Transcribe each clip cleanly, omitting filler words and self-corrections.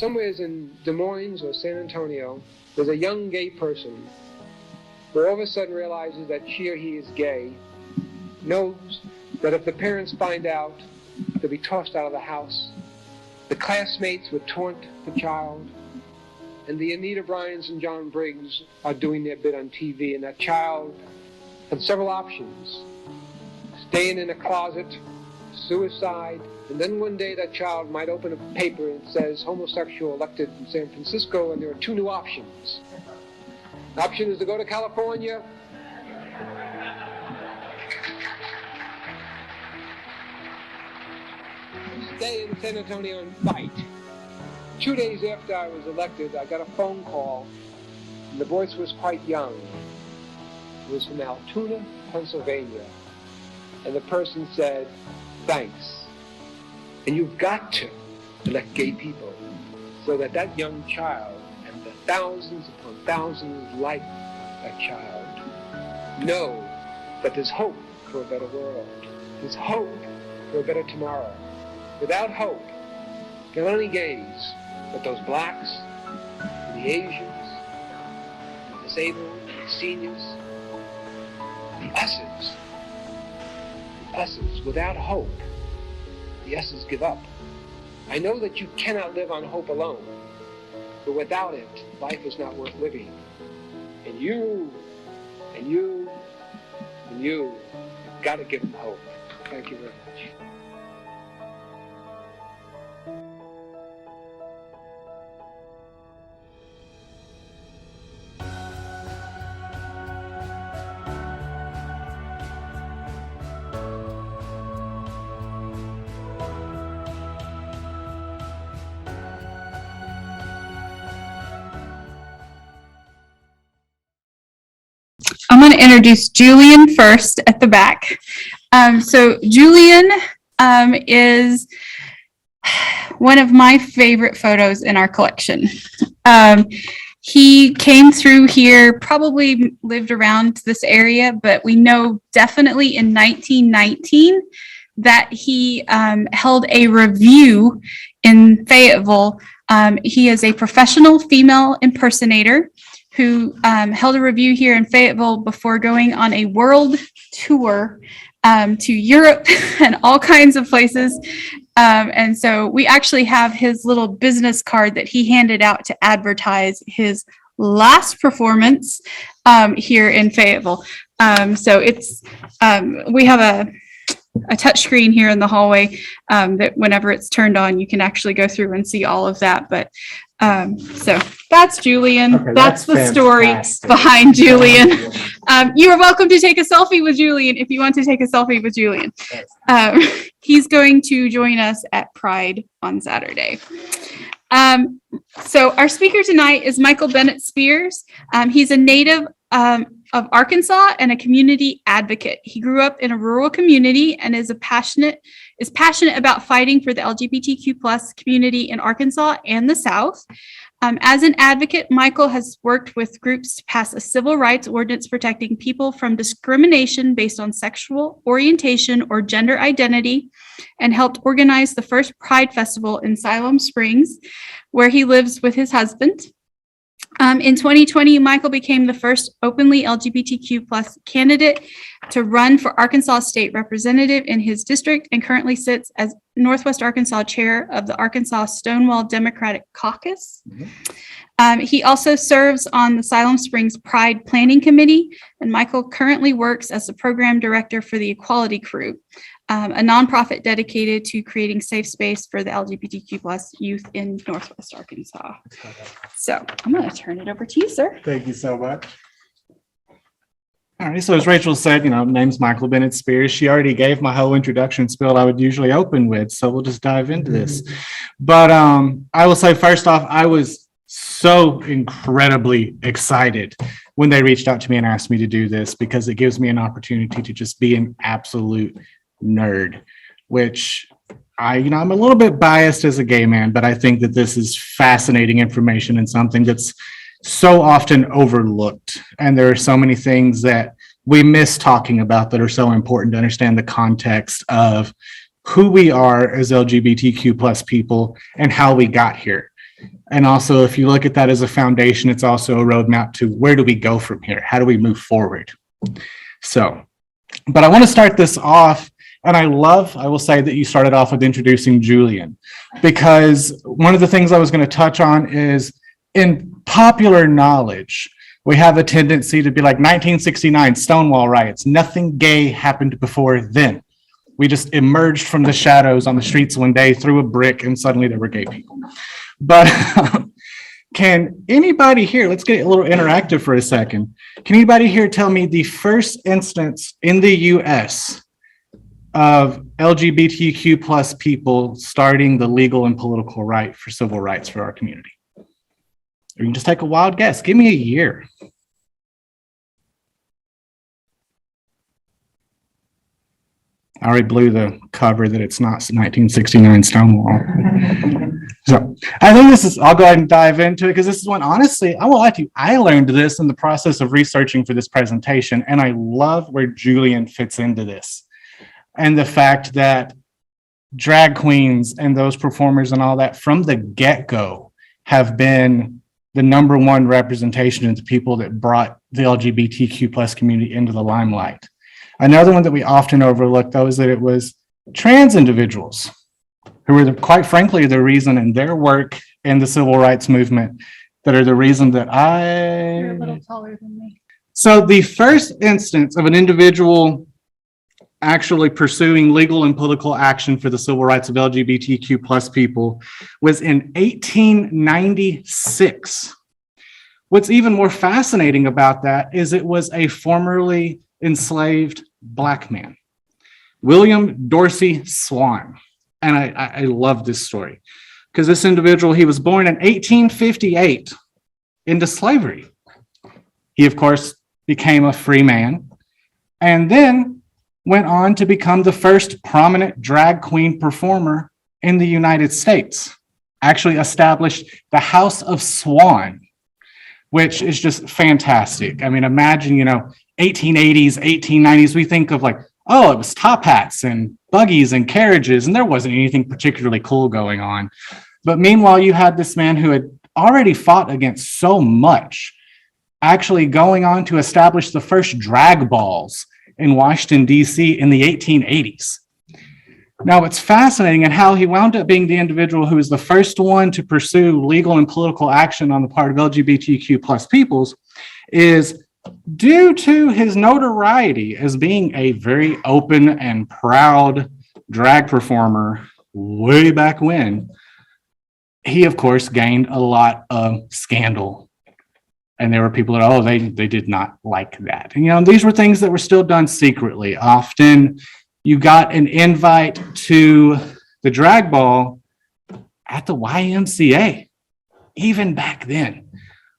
somewhere in Des Moines or San Antonio, there's a young gay person who all of a sudden realizes that she or he is gay, knows that if the parents find out, they'll be tossed out of the house. The classmates would taunt the child, and the Anita Bryans and John Briggs are doing their bit on TV, and that child had several options: staying in a closet, suicide, and then one day that child might open a paper and it says homosexual elected in San Francisco, and there are two new options. The option is to go to California, stay in San Antonio and fight. 2 days after I was elected, I got a phone call, and the voice was quite young. It was from Altoona, Pennsylvania, and the person said, "Thanks. And you've got to elect gay people so that that young child and the thousands upon thousands like that child know that there's hope for a better world. There's hope for a better tomorrow. Without hope, there are not only gays, but those blacks, and the Asians, and the disabled, and the seniors, the S's. The S's. Without hope, the S's give up. I know that you cannot live on hope alone, but without it, life is not worth living. And you, and you, and you, have got to give them hope. Thank you very much. I'm going to introduce Julian first at the back. So Julian is one of my favorite photos in our collection. He came through here, probably lived around this area, but we know definitely in 1919 that he held a review in Fayetteville. He is a professional female impersonator who held a review here in Fayetteville before going on a world tour to Europe and all kinds of places. And so we actually have his little business card that he handed out to advertise his last performance here in Fayetteville. So it's we have a touch screen here in the hallway that whenever it's turned on, you can actually go through and see all of that. But so that's Julian. Okay, that's the fantastic story behind Julian. You are welcome to take a selfie with Julian if you want to take a selfie with Julian. He's going to join us at Pride on Saturday. So our speaker tonight is Michael Bennett-Spears. He's a native of Arkansas and a community advocate. He grew up in a rural community and is passionate about fighting for the LGBTQ plus community in Arkansas and the South. As an advocate, Michael has worked with groups to pass a civil rights ordinance protecting people from discrimination based on sexual orientation or gender identity, and helped organize the first Pride Festival in Siloam Springs, where he lives with his husband. In 2020, Michael became the first openly LGBTQ plus candidate to run for Arkansas State Representative in his district, and currently sits as Northwest Arkansas Chair of the Arkansas Stonewall Democratic Caucus. He also serves on the Siloam Springs Pride Planning Committee, and Michael currently works as the Program Director for the Equality Crew, a nonprofit dedicated to creating safe space for the LGBTQ plus youth in Northwest Arkansas. So I'm going to turn it over to you, sir. Thank you so much. All right, so as Rachel said, name's Michael Bennett-Spears. She already gave my whole introduction spiel I would usually open with, so we'll just dive into this. But I will say, first off, I was so incredibly excited when they reached out to me and asked me to do this, because it gives me an opportunity to just be an absolute nerd, which I'm a little bit biased as a gay man, but I think that this is fascinating information and something that's so often overlooked. And there are so many things that we miss talking about that are so important to understand the context of who we are as LGBTQ plus people and how we got here. And also, if you look at that as a foundation, it's also a roadmap to where do we go from here? How do we move forward? So, but I want to start this off, and I will say that you started off with introducing Julian, because one of the things I was going to touch on is in popular knowledge, we have a tendency to be like 1969 Stonewall riots. Nothing gay happened before then. We just emerged from the shadows on the streets one day, threw a brick, and suddenly there were gay people. But can anybody here, let's get a little interactive for a second. Can anybody here tell me the first instance in the US of LGBTQ plus people starting the legal and political right for civil rights for our community? Or you can just take a wild guess. Give me a year. I already blew the cover that it's not 1969 Stonewall. So I think I'll go ahead and dive into it, because this is one, honestly, I won't lie to you, I learned this in the process of researching for this presentation, and I love where Julian fits into this. And the fact that drag queens and those performers and all that from the get-go have been the number one representation of the people that brought the LGBTQ plus community into the limelight. Another one that we often overlook, though, is that it was trans individuals who were, quite frankly, the reason in their work in the civil rights movement that are the reason that You're a little taller than me. So the first instance of an individual actually pursuing legal and political action for the civil rights of LGBTQ plus people was in 1896. What's even more fascinating about that is it was a formerly enslaved Black man, William Dorsey Swan. And I love this story because this individual, he was born in 1858 into slavery. He, of course, became a free man and then went on to become the first prominent drag queen performer in the United States. Actually established the House of Swan, which is just fantastic. I mean, imagine, 1880s, 1890s, we think of like, oh, it was top hats and buggies and carriages, and there wasn't anything particularly cool going on. But meanwhile, you had this man who had already fought against so much, actually going on to establish the first drag balls in Washington, D.C. in the 1880s. Now, what's fascinating and how he wound up being the individual who was the first one to pursue legal and political action on the part of LGBTQ plus peoples is due to his notoriety as being a very open and proud drag performer way back when, he, of course, gained a lot of scandal. And there were people that, they did not like that. And, these were things that were still done secretly. Often you got an invite to the drag ball at the YMCA, even back then,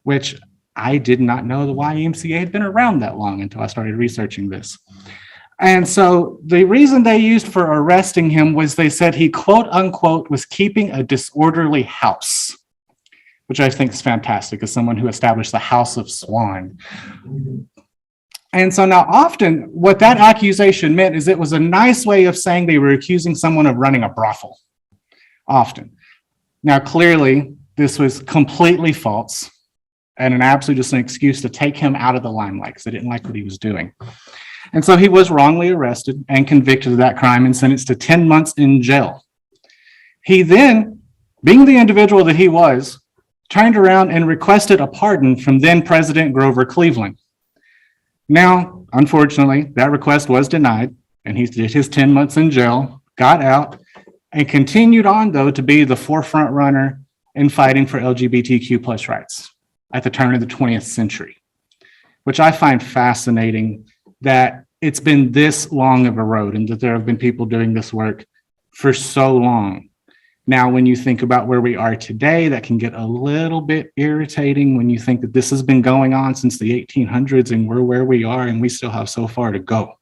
which I did not know the YMCA had been around that long until I started researching this. And so the reason they used for arresting him was they said he, quote unquote, was keeping a disorderly house, which I think is fantastic as someone who established the House of Swan. And so now often what that accusation meant is it was a nice way of saying they were accusing someone of running a brothel, often. Now, clearly, this was completely false and absolutely just an excuse to take him out of the limelight because they didn't like what he was doing. And so he was wrongly arrested and convicted of that crime and sentenced to 10 months in jail. He then, being the individual that he was, turned around and requested a pardon from then President Grover Cleveland. Now, unfortunately, that request was denied, and he did his 10 months in jail, got out, and continued on, though, to be the forefront runner in fighting for LGBTQ plus rights at the turn of the 20th century, which I find fascinating that it's been this long of a road and that there have been people doing this work for so long. Now, when you think about where we are today, that can get a little bit irritating when you think that this has been going on since the 1800s and we're where we are and we still have so far to go.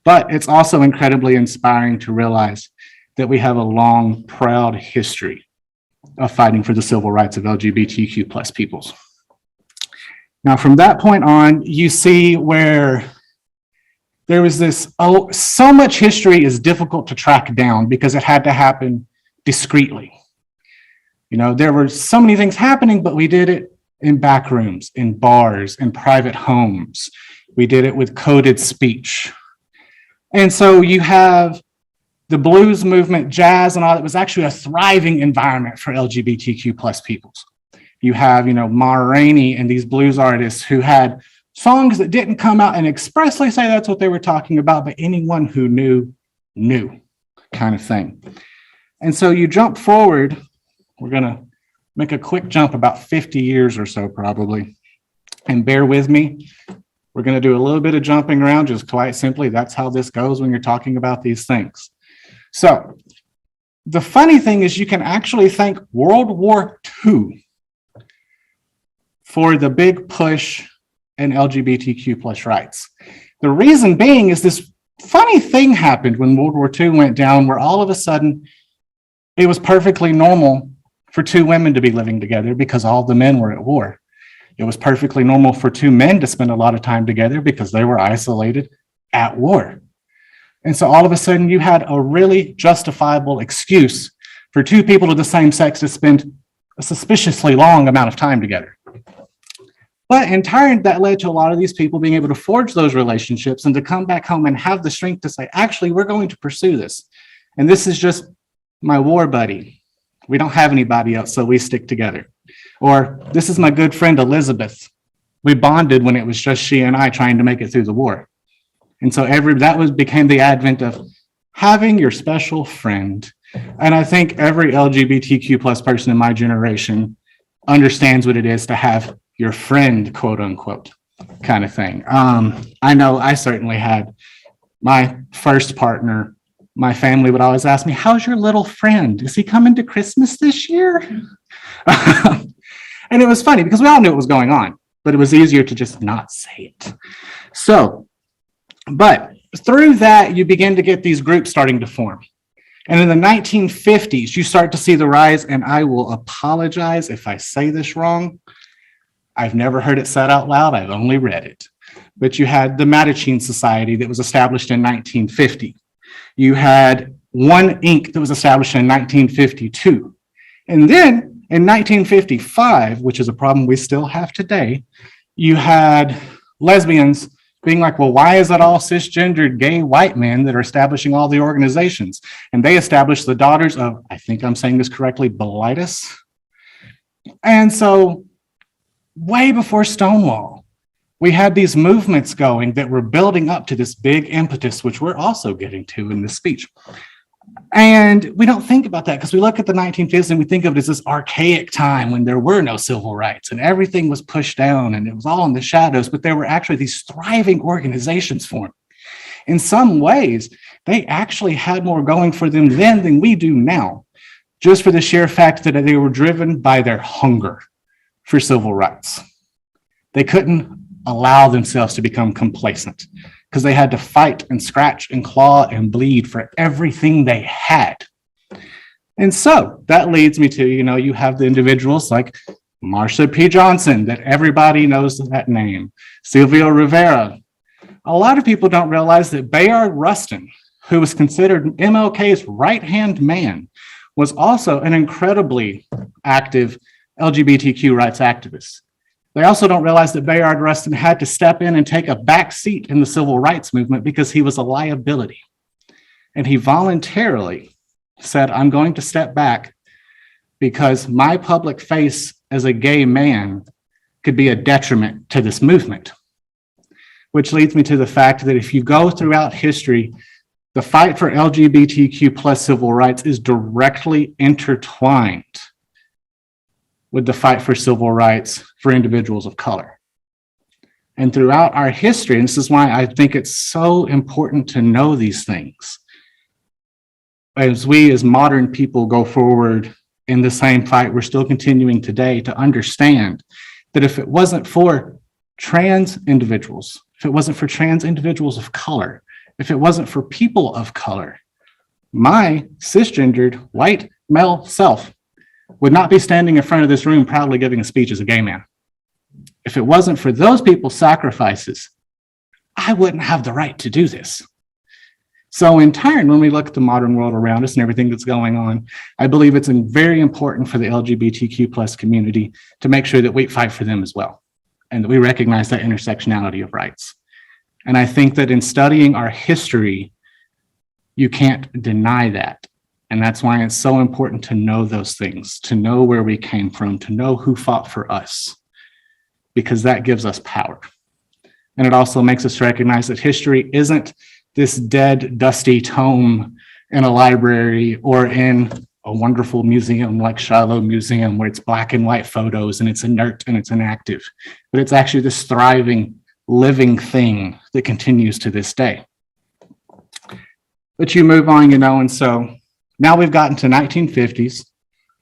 But it's also incredibly inspiring to realize that we have a long, proud history of fighting for the civil rights of LGBTQ plus peoples. Now, from that point on, you see where there was this, so much history is difficult to track down because it had to happen discreetly. There were so many things happening, but we did it in back rooms, in bars, in private homes. We did it with coded speech. And so you have the blues movement, jazz, and all that was actually a thriving environment for LGBTQ plus peoples. You have, Ma Rainey and these blues artists who had songs that didn't come out and expressly say that's what they were talking about, but anyone who knew kind of thing. And so you jump forward, we're gonna make a quick jump about 50 years or so probably, and bear with me. We're gonna do a little bit of jumping around, just quite simply, that's how this goes when you're talking about these things. So the funny thing is you can actually thank World War II for the big push in LGBTQ plus rights. The reason being is this funny thing happened when World War II went down, where all of a sudden it was perfectly normal for two women to be living together because all the men were at war. It was perfectly normal for two men to spend a lot of time together because they were isolated at war. And so all of a sudden you had a really justifiable excuse for two people of the same sex to spend a suspiciously long amount of time together. But in turn, that led to a lot of these people being able to forge those relationships and to come back home and have the strength to say, actually, we're going to pursue this. And this is just my war buddy. We don't have anybody else, so we stick together. Or this is my good friend, Elizabeth. We bonded when it was just she and I trying to make it through the war. And so became the advent of having your special friend. And I think every LGBTQ plus person in my generation understands what it is to have your friend, quote unquote, kind of thing. I know I certainly had my first partner. My family would always ask me, how's your little friend? Is he coming to Christmas this year? And it was funny because we all knew what was going on, but it was easier to just not say it. But through that, you begin to get these groups starting to form. And in the 1950s, you start to see the rise, and I will apologize if I say this wrong. I've never heard it said out loud. I've only read it. But you had the Mattachine Society that was established in 1950. You had One Inc. that was established in 1952. And then in 1955, which is a problem we still have today, you had lesbians being like, well, why is it all cisgendered gay white men that are establishing all the organizations? And they established the Daughters of, I think I'm saying this correctly, Bilitis. And so way before Stonewall, we had these movements going that were building up to this big impetus, which we're also getting to in this speech. And we don't think about that because we look at the 1950s and we think of it as this archaic time when there were no civil rights and everything was pushed down and it was all in the shadows, but there were actually these thriving organizations formed. In some ways, they actually had more going for them then than we do now, just for the sheer fact that they were driven by their hunger for civil rights. They couldn't allow themselves to become complacent because they had to fight and scratch and claw and bleed for everything they had. And so that leads me to, you have the individuals like Marsha P. Johnson, that everybody knows that name, Sylvia Rivera. A lot of people don't realize that Bayard Rustin, who was considered MLK's right-hand man, was also an incredibly active LGBTQ rights activist. They also don't realize that Bayard Rustin had to step in and take a back seat in the civil rights movement because he was a liability. And he voluntarily said, I'm going to step back because my public face as a gay man could be a detriment to this movement. Which leads me to the fact that if you go throughout history, the fight for LGBTQ plus civil rights is directly intertwined with the fight for civil rights for individuals of color. And throughout our history, and this is why I think it's so important to know these things, as we as modern people go forward in the same fight we're still continuing today, to understand that if it wasn't for trans individuals, if it wasn't for trans individuals of color, if it wasn't for people of color, my cisgendered white male self would not be standing in front of this room proudly giving a speech as a gay man. If it wasn't for those people's sacrifices, I wouldn't have the right to do this. So in turn, when we look at the modern world around us and everything that's going on, I believe it's very important for the LGBTQ plus community to make sure that we fight for them as well, and that we recognize that intersectionality of rights. And I think that in studying our history, you can't deny that. And that's why it's so important to know those things, to know where we came from, to know who fought for us, because that gives us power. And it also makes us recognize that history isn't this dead, dusty tome in a library or in a wonderful museum like Shiloh Museum, where it's black and white photos and it's inert and it's inactive, but it's actually this thriving, living thing that continues to this day. But you move on, and so now we've gotten to 1950s,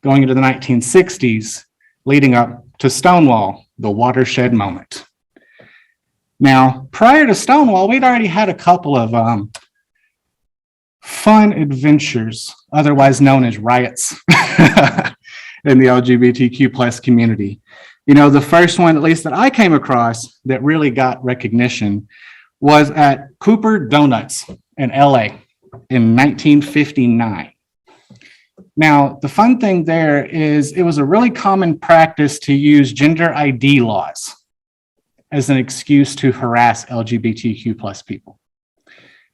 going into the 1960s, leading up to Stonewall, the watershed moment. Now, prior to Stonewall, we'd already had a couple of fun adventures, otherwise known as riots, in the LGBTQ plus community. The first one, at least that I came across, that really got recognition was at Cooper Donuts in LA in 1959. Now, the fun thing there is it was a really common practice to use gender ID laws as an excuse to harass LGBTQ plus people.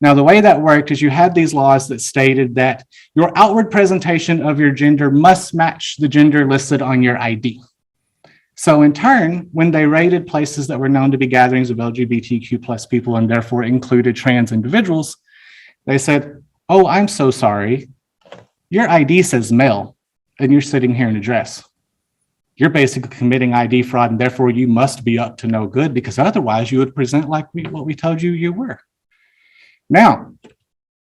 Now, the way that worked is you had these laws that stated that your outward presentation of your gender must match the gender listed on your ID. So in turn, when they raided places that were known to be gatherings of LGBTQ plus people and therefore included trans individuals, they said, "Oh, I'm so sorry. Your ID says male and you're sitting here in a dress. You're basically committing ID fraud, and therefore you must be up to no good, because otherwise you would present like what we told you were." Now,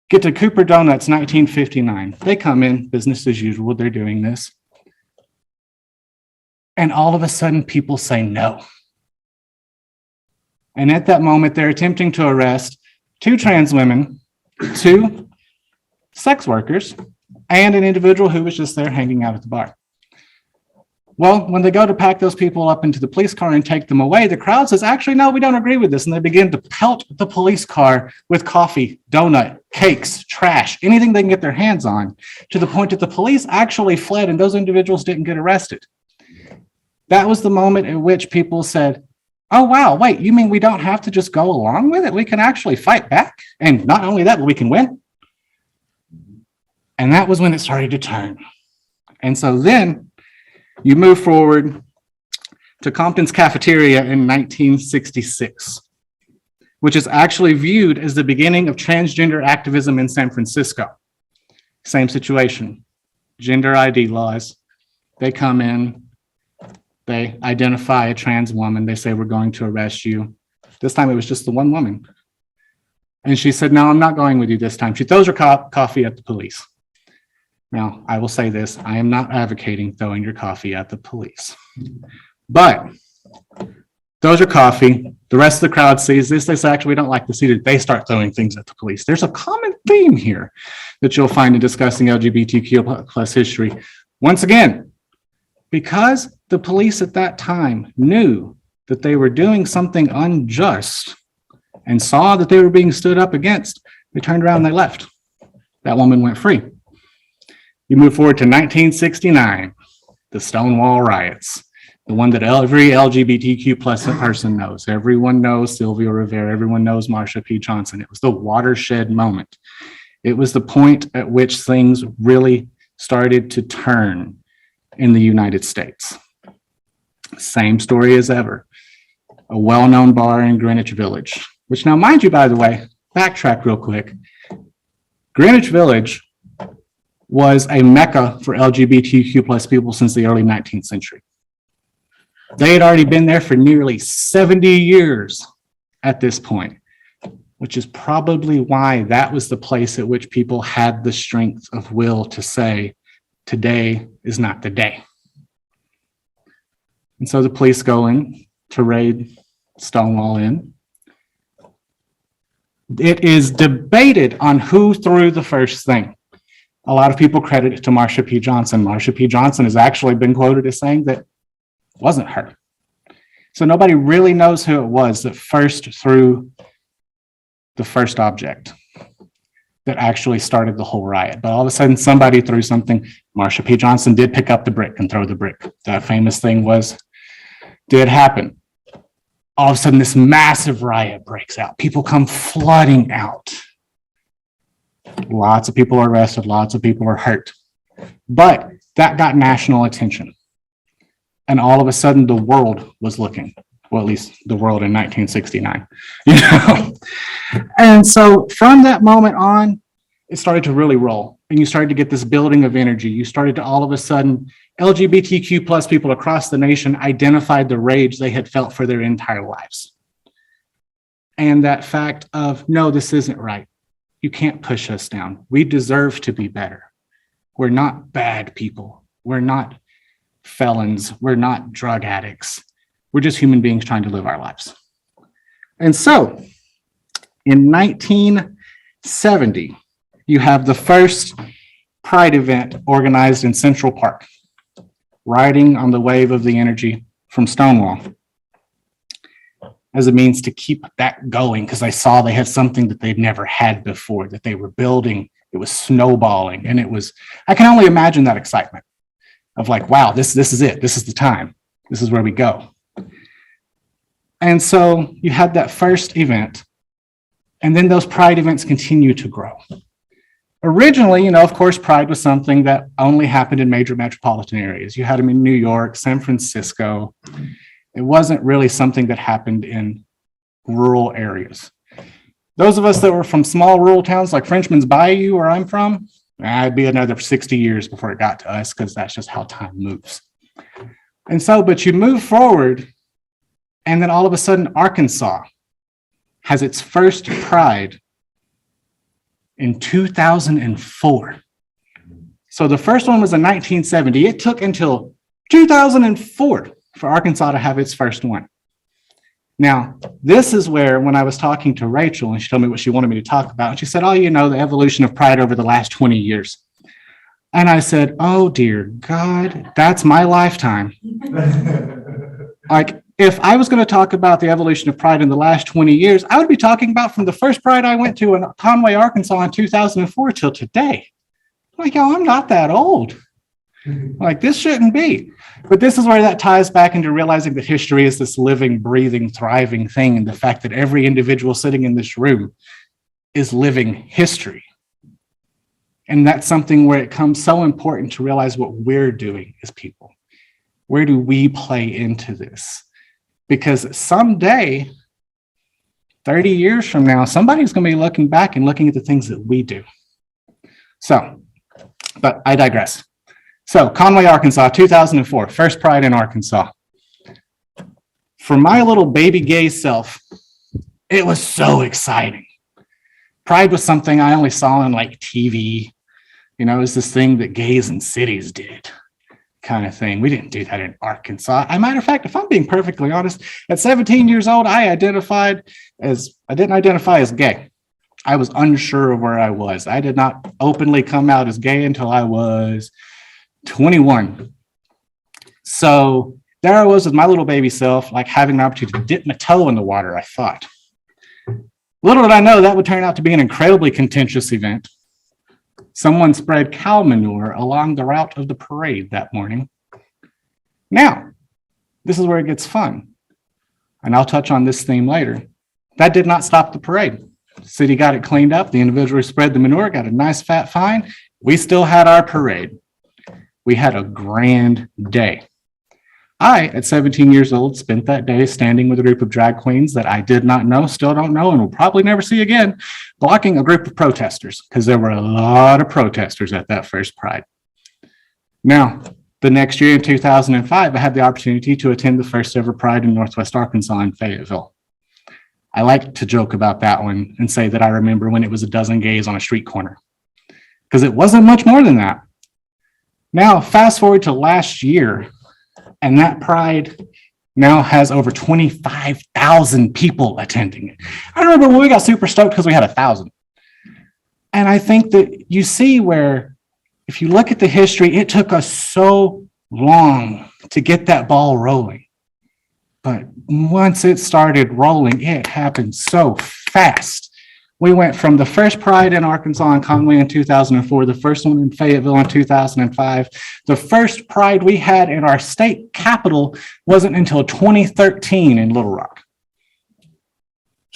get to Cooper Donuts, 1959. They come in, business as usual, they're doing this. And all of a sudden, people say no. And at that moment, they're attempting to arrest 2 trans women, 2 sex workers, and an individual who was just there hanging out at the bar. Well, when they go to pack those people up into the police car and take them away, the crowd says, "Actually, no, we don't agree with this." And they begin to pelt the police car with coffee, donut, cakes, trash, anything they can get their hands on, to the point that the police actually fled and those individuals didn't get arrested. That was the moment at which people said, "Oh, wow, wait, you mean we don't have to just go along with it? We can actually fight back. And not only that, but we can win." And that was when it started to turn. And so then you move forward to Compton's Cafeteria in 1966, which is actually viewed as the beginning of transgender activism in San Francisco. Same situation, gender ID laws. They come in, they identify a trans woman, they say, "We're going to arrest you." This time it was just the one woman. And she said, "No, I'm not going with you this time." She throws her coffee at the police. Now, I will say this, I am not advocating throwing your coffee at the police. But throws her coffee, the rest of the crowd sees this, they say, "Actually, we don't like to see that." They start throwing things at the police. There's a common theme here that you'll find in discussing LGBTQ plus history. Once again, because the police at that time knew that they were doing something unjust and saw that they were being stood up against, they turned around and they left. That woman went free. You move forward to 1969, the Stonewall riots, the one that every LGBTQ plus person knows. Everyone knows Sylvia Rivera. Everyone knows Marsha P. Johnson. It was the watershed moment. It was the point at which things really started to turn in the United States. Same story as ever. A well-known bar in Greenwich Village, which now, mind you, by the way, backtrack real quick. Greenwich Village was a mecca for LGBTQ plus people since the early 19th century. They had already been there for nearly 70 years at this point, which is probably why that was the place at which people had the strength of will to say, "Today is not the day." And so the police go in to raid Stonewall Inn. It is debated on who threw the first thing. A lot of people credit it to Marsha P. Johnson. Marsha P. Johnson has actually been quoted as saying that it wasn't her. So nobody really knows who it was that first threw the first object. that actually started the whole riot. But all of a sudden, somebody threw something. Marsha P. Johnson did pick up the brick and throw the brick. That famous thing did happen. All of a sudden, this massive riot breaks out. People come flooding out. Lots of people are arrested. Lots of people are hurt. But that got national attention. And all of a sudden, the world was looking. Well, at least the world in 1969. And so from that moment on, it started to really roll. And you started to get this building of energy. You started to all of a sudden, LGBTQ plus people across the nation identified the rage they had felt for their entire lives. And that fact of, no, this isn't right. You can't push us down. We deserve to be better. We're not bad people. We're not felons. We're not drug addicts. We're just human beings trying to live our lives. And so in 1970, you have the first Pride event organized in Central Park, riding on the wave of the energy from Stonewall as a means to keep that going, because I saw they had something that they'd never had before, that they were building. It was snowballing, and I can only imagine that excitement of like, wow, this is it. This is the time. This is where we go. And so you had that first event, and then those Pride events continue to grow. Originally, of course, Pride was something that only happened in major metropolitan areas. You had them in New York, San Francisco. It wasn't really something that happened in rural areas. Those of us that were from small rural towns like Frenchman's Bayou, where I'm from, it'd be another 60 years before it got to us, because that's just how time moves. And so, but you move forward, and then all of a sudden, Arkansas has its first Pride in 2004. So the first one was in 1970. It took until 2004 for Arkansas to have its first one. Now, this is where, when I was talking to Rachel, and she told me what she wanted me to talk about, and she said, the evolution of Pride over the last 20 years. And I said, oh, dear God, that's my lifetime. Like, if I was going to talk about the evolution of Pride in the last 20 years, I would be talking about from the first Pride I went to in Conway, Arkansas in 2004 till today. Like, I'm not that old. Like, this shouldn't be. But this is where that ties back into realizing that history is this living, breathing, thriving thing, and the fact that every individual sitting in this room is living history. And that's something where it comes so important to realize what we're doing as people. Where do we play into this? Because someday, 30 years from now, somebody's going to be looking back and looking at the things that we do. So, but I digress. So Conway, Arkansas, 2004, first Pride in Arkansas. For my little baby gay self, it was so exciting. Pride was something I only saw on like TV. It was this thing that gays in cities did, kind of thing. We didn't do that in Arkansas. As a matter of fact, if I'm being perfectly honest, at 17 years old, I didn't identify as gay. I was unsure of where I was. I did not openly come out as gay until I was 21. So there I was with my little baby self, like having an opportunity to dip my toe in the water, I thought. Little did I know that would turn out to be an incredibly contentious event. Someone spread cow manure along the route of the parade that morning. Now, this is where it gets fun. And I'll touch on this theme later. That did not stop the parade. The city got it cleaned up. The individual who spread the manure got a nice fat fine. We still had our parade. We had a grand day. I, at 17 years old, spent that day standing with a group of drag queens that I did not know, still don't know, and will probably never see again, blocking a group of protesters, because there were a lot of protesters at that first Pride. Now, the next year in 2005, I had the opportunity to attend the first ever Pride in Northwest Arkansas in Fayetteville. I like to joke about that one and say that I remember when it was a dozen gays on a street corner, because it wasn't much more than that. Now, fast forward to last year, and that Pride now has over 25,000 people attending it. I remember when we got super stoked because we had 1,000. And I think that you see where, if you look at the history, it took us so long to get that ball rolling. But once it started rolling, it happened so fast. We went from the first Pride in Arkansas and Conway in 2004, the first one in Fayetteville in 2005. The first Pride we had in our state capital wasn't until 2013 in Little Rock.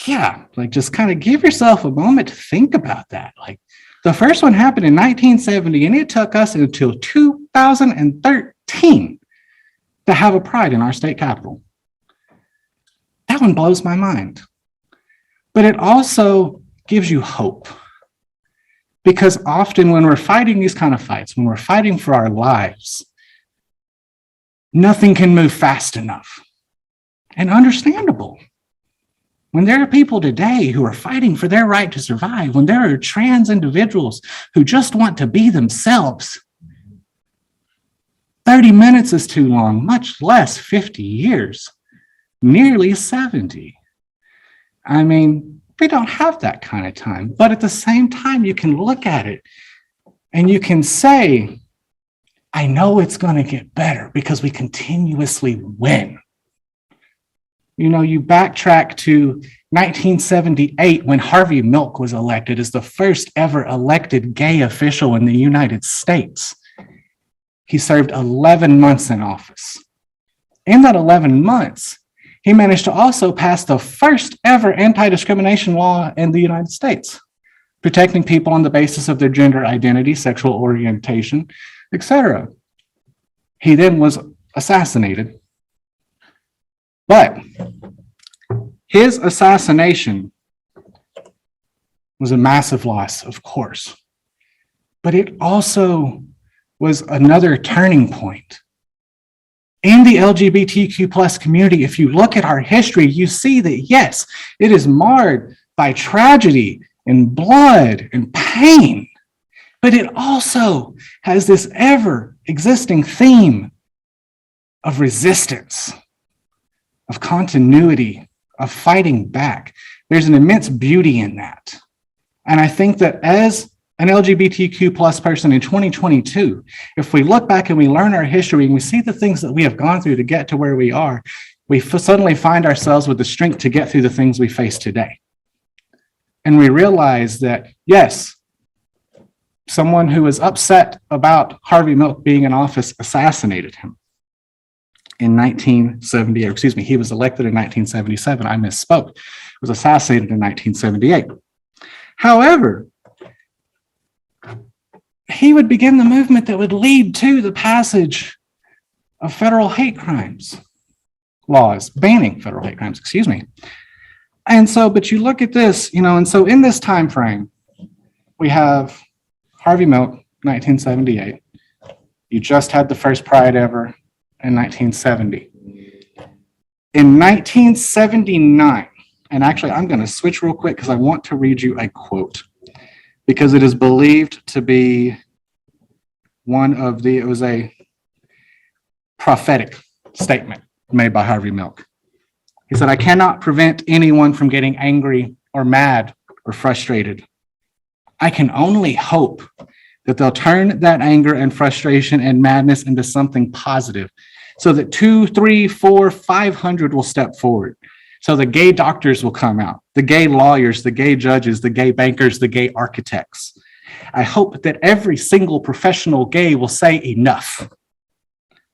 Yeah, like just kind of give yourself a moment to think about that. Like the first one happened in 1970, and it took us until 2013 to have a Pride in our state capital. That one blows my mind. But it also gives you hope. Because often when we're fighting these kind of fights, when we're fighting for our lives, nothing can move fast enough. And understandable. When there are people today who are fighting for their right to survive, when there are trans individuals who just want to be themselves, 30 minutes is too long, much less 50 years, nearly 70. I mean, we don't have that kind of time. But at the same time, you can look at it and you can say, I know it's going to get better because we continuously win. You know, you backtrack to 1978 when Harvey Milk was elected as the first ever elected gay official in the United States. He served 11 months in office. In that 11 months, he managed to also pass the first ever anti-discrimination law in the United States, protecting people on the basis of their gender identity, sexual orientation, etc. He then was assassinated. But his assassination was a massive loss, of course. But it also was another turning point. In the LGBTQ plus community, if you look at our history, you see that yes, it is marred by tragedy and blood and pain, but it also has this ever existing theme of resistance, of continuity, of fighting back. There's an immense beauty in that. And I think that as an LGBTQ plus person in 2022, if we look back and we learn our history and we see the things that we have gone through to get to where we are, we suddenly find ourselves with the strength to get through the things we face today. And we realize that, yes, someone who was upset about Harvey Milk being in office assassinated him in 1970, or excuse me, he was elected in 1977. I misspoke. He was assassinated in 1978. However, he would begin the movement that would lead to the passage of federal hate crimes laws, banning federal hate crimes, excuse me. And so, but you look at this, you know, and so in this time frame, we have Harvey Milk, 1978. You just had the first Pride ever in 1970. In 1979, and actually I'm going to switch real quick because I want to read you a quote, because it is believed to be it was a prophetic statement made by Harvey Milk. He said, "I cannot prevent anyone from getting angry or mad or frustrated. I can only hope that they'll turn that anger and frustration and madness into something positive so that 2, 3, 4, 500 will step forward. So the gay doctors will come out, the gay lawyers, the gay judges, the gay bankers, the gay architects. I hope that every single professional gay will say enough.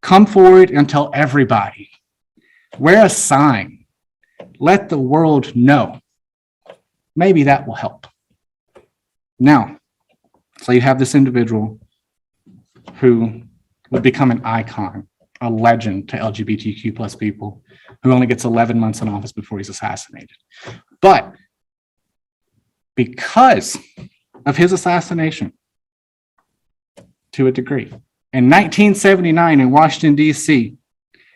Come forward and tell everybody. Wear a sign. Let the world know. Maybe that will help." Now, so you have this individual who would become an icon, a legend to LGBTQ plus people, who only gets 11 months in office before he's assassinated. But because of his assassination, to a degree, in 1979 in Washington, D.C.,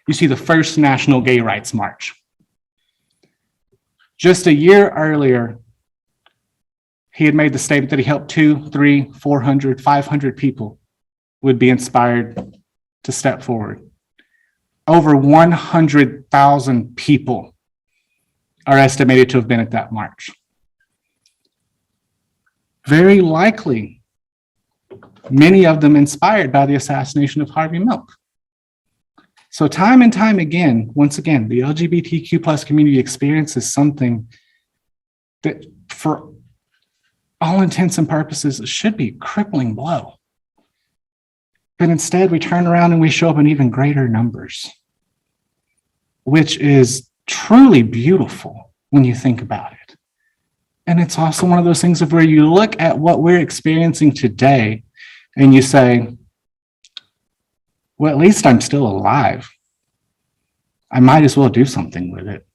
you see the first National Gay Rights March. Just a year earlier, he had made the statement that he helped 200, 300, 400, 500 people would be inspired to step forward. Over 100,000 people are estimated to have been at that march. Very likely, many of them inspired by the assassination of Harvey Milk. So time and time again, once again, the LGBTQ plus community experiences something that for all intents and purposes, it should be a crippling blow. But instead, we turn around and we show up in even greater numbers, which is truly beautiful when you think about it. And it's also one of those things of where you look at what we're experiencing today and you say, well, at least I'm still alive. I might as well do something with it.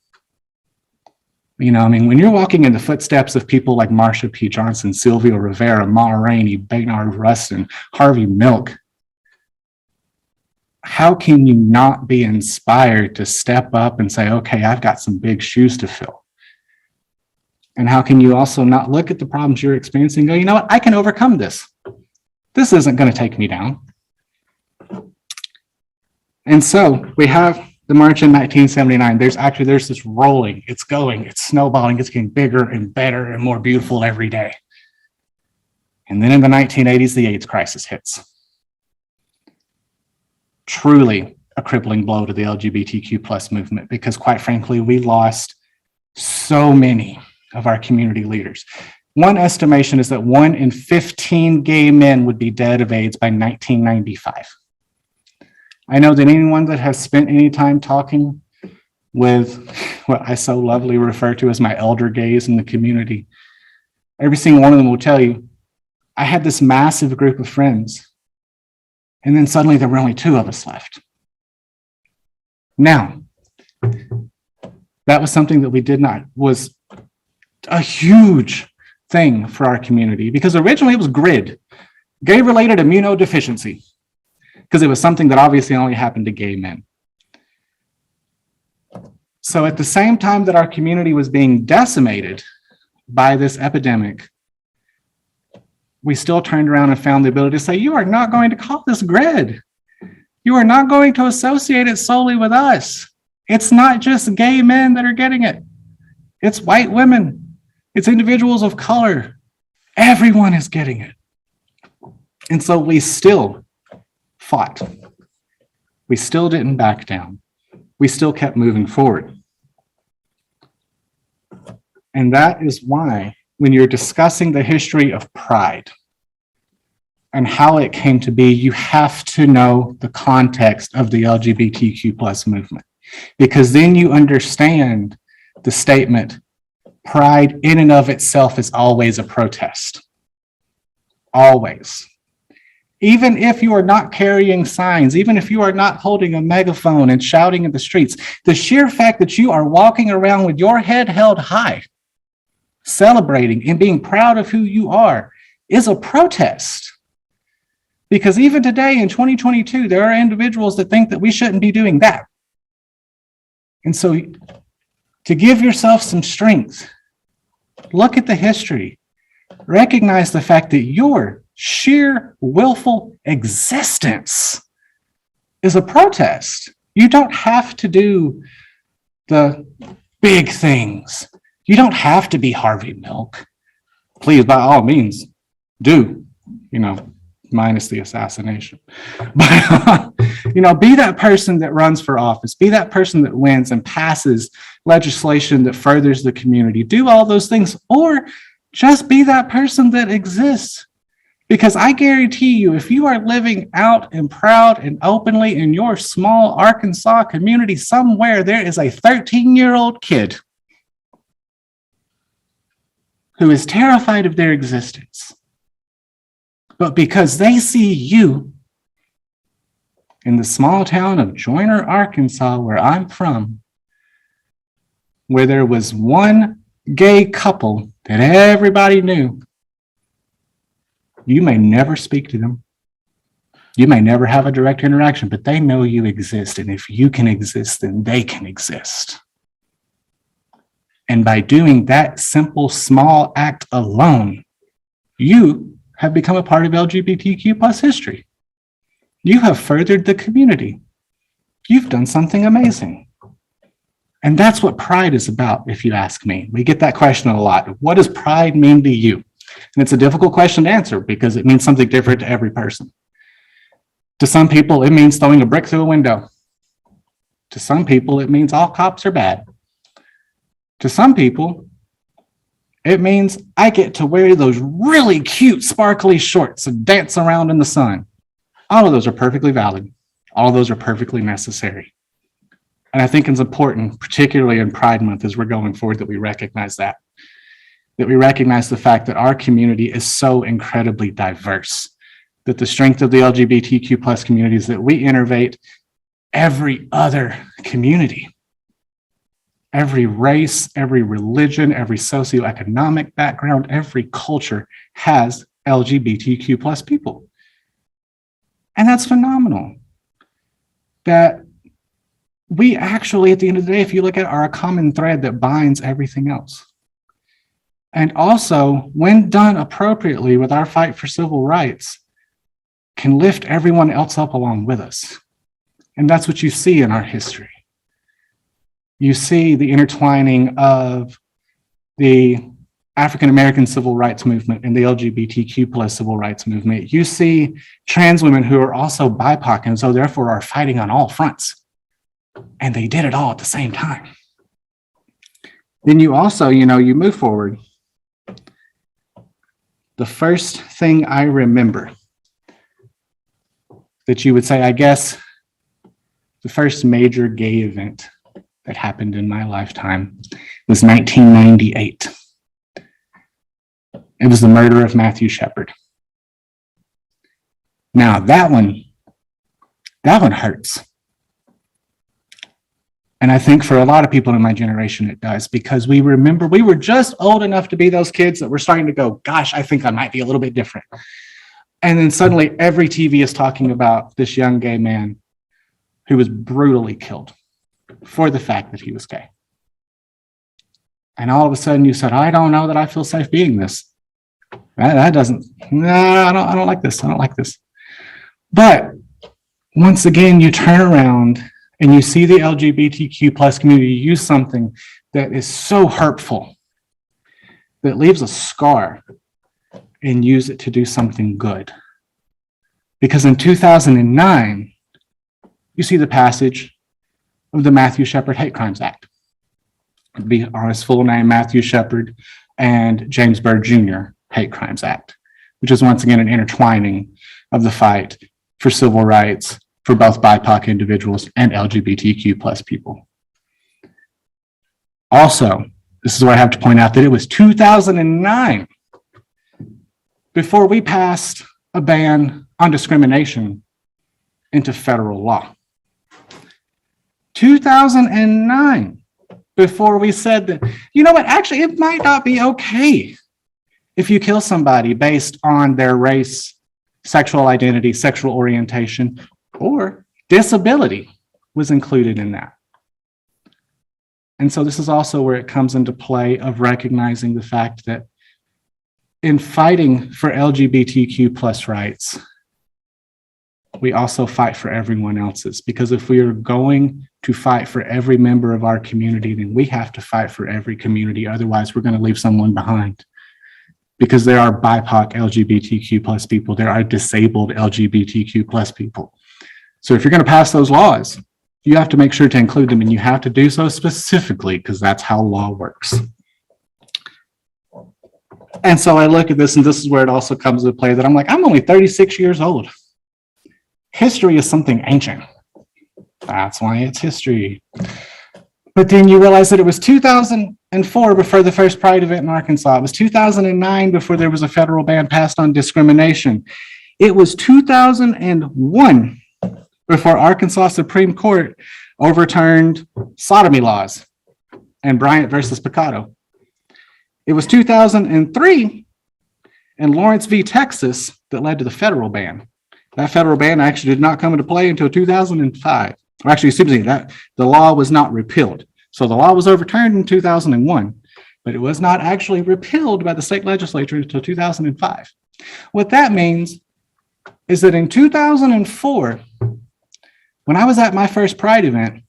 You know, I mean, when you're walking in the footsteps of people like Marsha P. Johnson, Sylvia Rivera, Ma Rainey, Baynard Rustin, Harvey Milk, how can you not be inspired to step up and say, okay, I've got some big shoes to fill? And how can you also not look at the problems you're experiencing and go, you know what, I can overcome this. This isn't going to take me down. And so we have the march in 1979. There's this rolling, it's going, it's snowballing, it's getting bigger and better and more beautiful every day. And then in the 1980s, the AIDS crisis hits. Truly a crippling blow to the LGBTQ plus movement, because quite frankly, we lost so many of our community leaders. One estimation is that 1 in 15 gay men would be dead of AIDS by 1995. I know that anyone that has spent any time talking with what I so lovely refer to as my elder gays in the community, every single one of them will tell you, I had this massive group of friends, and then suddenly there were only 2 of us left. Now, that was something that was a huge thing for our community, because originally it was GRID, gay-related immunodeficiency, because it was something that obviously only happened to gay men. So at the same time that our community was being decimated by this epidemic, we still turned around and found the ability to say, you are not going to call this GRID. You are not going to associate it solely with us. It's not just gay men that are getting it. It's white women. It's individuals of color. Everyone is getting it. And so we still fought. We still didn't back down. We still kept moving forward. And that is why, when you're discussing the history of pride and how it came to be, you have to know the context of the LGBTQ plus movement, because then you understand the statement, pride in and of itself is always a protest. Always. Even if you are not carrying signs, even if you are not holding a megaphone and shouting in the streets, the sheer fact that you are walking around with your head held high, celebrating and being proud of who you are, is a protest. Because even today in 2022, there are individuals that think that we shouldn't be doing that. And so to give yourself some strength, look at the history, recognize the fact that your sheer willful existence is a protest. You don't have to do the big things. You don't have to be Harvey Milk. Please, by all means, do, minus the assassination. But, be that person that runs for office, be that person that wins and passes legislation that furthers the community. Do all those things, or just be that person that exists. Because I guarantee you, if you are living out and proud and openly in your small Arkansas community somewhere, there is a 13-year-old kid who is terrified of their existence. But because they see you in the small town of Joyner, Arkansas, where I'm from, where there was one gay couple that everybody knew, you may never speak to them. You may never have a direct interaction, but they know you exist. And if you can exist, then they can exist. And by doing that simple, small act alone, you have become a part of LGBTQ plus history. You have furthered the community. You've done something amazing. And that's what pride is about, if you ask me. We get that question a lot. What does pride mean to you? And it's a difficult question to answer because it means something different to every person. To some people, it means throwing a brick through a window. To some people, it means all cops are bad. To some people, It means I get to wear those really cute, sparkly shorts and dance around in the sun. All of those are perfectly valid. All of those are perfectly necessary. And I think it's important, particularly in Pride Month as we're going forward, that we recognize that we recognize the fact that our community is so incredibly diverse, that the strength of the LGBTQ plus community is that we innovate every other community. Every race, every religion, every socioeconomic background, every culture has LGBTQ plus people. And that's phenomenal. That we actually, at the end of the day, if you look at it, are a common thread that binds everything else. And also, when done appropriately with our fight for civil rights, can lift everyone else up along with us. And that's what you see in our history. You see the intertwining of the African-American civil rights movement and the LGBTQ plus civil rights movement. You see trans women who are also BIPOC and so therefore are fighting on all fronts. And they did it all at the same time. Then you also, you move forward. The first thing I remember that you would say, I guess, the first major gay event that happened in my lifetime was 1998. It was the murder of Matthew Shepard. Now that one hurts. And I think for a lot of people in my generation, it does, because we remember we were just old enough to be those kids that were starting to go, gosh, I think I might be a little bit different. And then suddenly every TV is talking about this young gay man who was brutally killed for the fact that he was gay. And all of a sudden you said, I don't know that I feel safe being this. I don't like this. I don't like this. But once again, you turn around and you see the LGBTQ plus community use something that is so hurtful, that leaves a scar, and use it to do something good. Because in 2009, you see the passage of the Matthew Shepard Hate Crimes Act. To be honest, full name, Matthew Shepard and James Byrd Jr. Hate Crimes Act, which is once again an intertwining of the fight for civil rights for both BIPOC individuals and LGBTQ plus people. Also, this is where I have to point out that it was 2009 before we passed a ban on discrimination into federal law. 2009 before we said that, you know what, actually, it might not be okay if you kill somebody based on their race, sexual identity, sexual orientation, or disability was included in that. And so this is also where it comes into play of recognizing the fact that in fighting for LGBTQ plus rights, we also fight for everyone else's, because if we are going to fight for every member of our community, then we have to fight for every community. Otherwise, we're going to leave someone behind, because there are BIPOC LGBTQ plus people. There are disabled LGBTQ plus people. So if you're going to pass those laws, you have to make sure to include them, and you have to do so specifically, because that's how law works. And so I look at this, and this is where it also comes into play that I'm like, I'm only 36 years old. History is something ancient. That's why it's history. But then you realize that it was 2004 before the first Pride event in Arkansas. It was 2009 before there was a federal ban passed on discrimination. It was 2001 before Arkansas Supreme Court overturned sodomy laws and Bryant versus Picado. It was 2003 in Lawrence v. Texas that led to the federal ban. That federal ban actually did not come into play until 2005. Or actually, excuse me, that the law was not repealed. So the law was overturned in 2001, but it was not actually repealed by the state legislature until 2005. What that means is that in 2004, when I was at my first Pride event,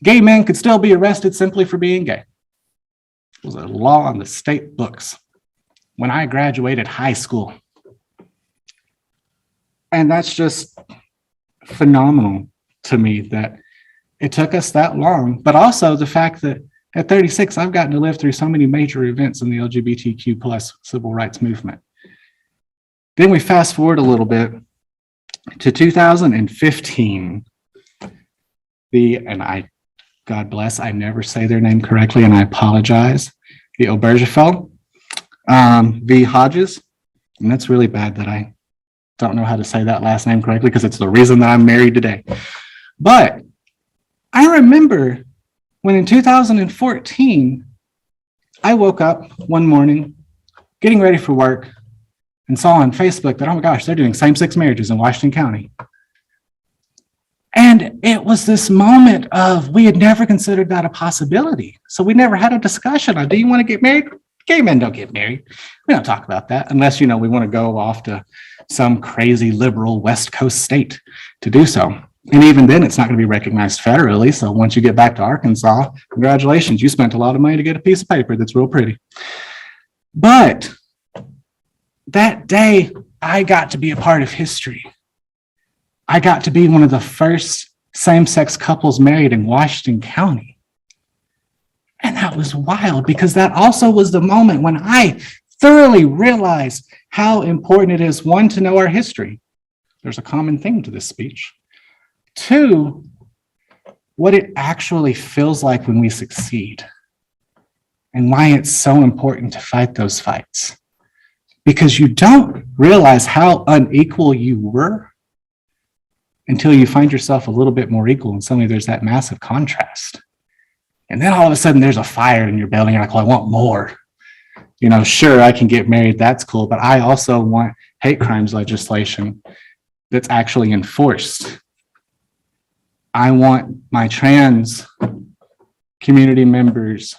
gay men could still be arrested simply for being gay. It was a law on the state books when I graduated high school. And that's just phenomenal to me that it took us that long, but also the fact that At 36, I've gotten to live through so many major events in the LGBTQ plus civil rights movement. Then we fast forward a little bit to 2015. God bless, I never say their name correctly and I apologize. The Obergefell v. Hodges. And that's really bad that I don't know how to say that last name correctly because it's the reason that I'm married today. But I remember when in 2014, I woke up one morning getting ready for work and saw on Facebook that, oh my gosh, they're doing same-sex marriages in Washington County. And it was this moment of, we had never considered that a possibility. So we never had a discussion on, do you want to get married? Gay men don't get married. We don't talk about that unless, we want to go off to some crazy liberal West Coast state to do so. And even then, it's not going to be recognized federally. So once you get back to Arkansas, congratulations, you spent a lot of money to get a piece of paper that's real pretty. But that day, I got to be a part of history. I got to be one of the first same-sex couples married in Washington County. And that was wild because that also was the moment when I thoroughly realized how important it is, one, to know our history. There's a common theme to this speech. Two, what it actually feels like when we succeed and why it's so important to fight those fights. Because you don't realize how unequal you were until you find yourself a little bit more equal, and suddenly there's that massive contrast. And then all of a sudden there's a fire in your belly, and you're like, well, I want more. Sure, I can get married, that's cool, but I also want hate crimes legislation that's actually enforced. I want my trans community members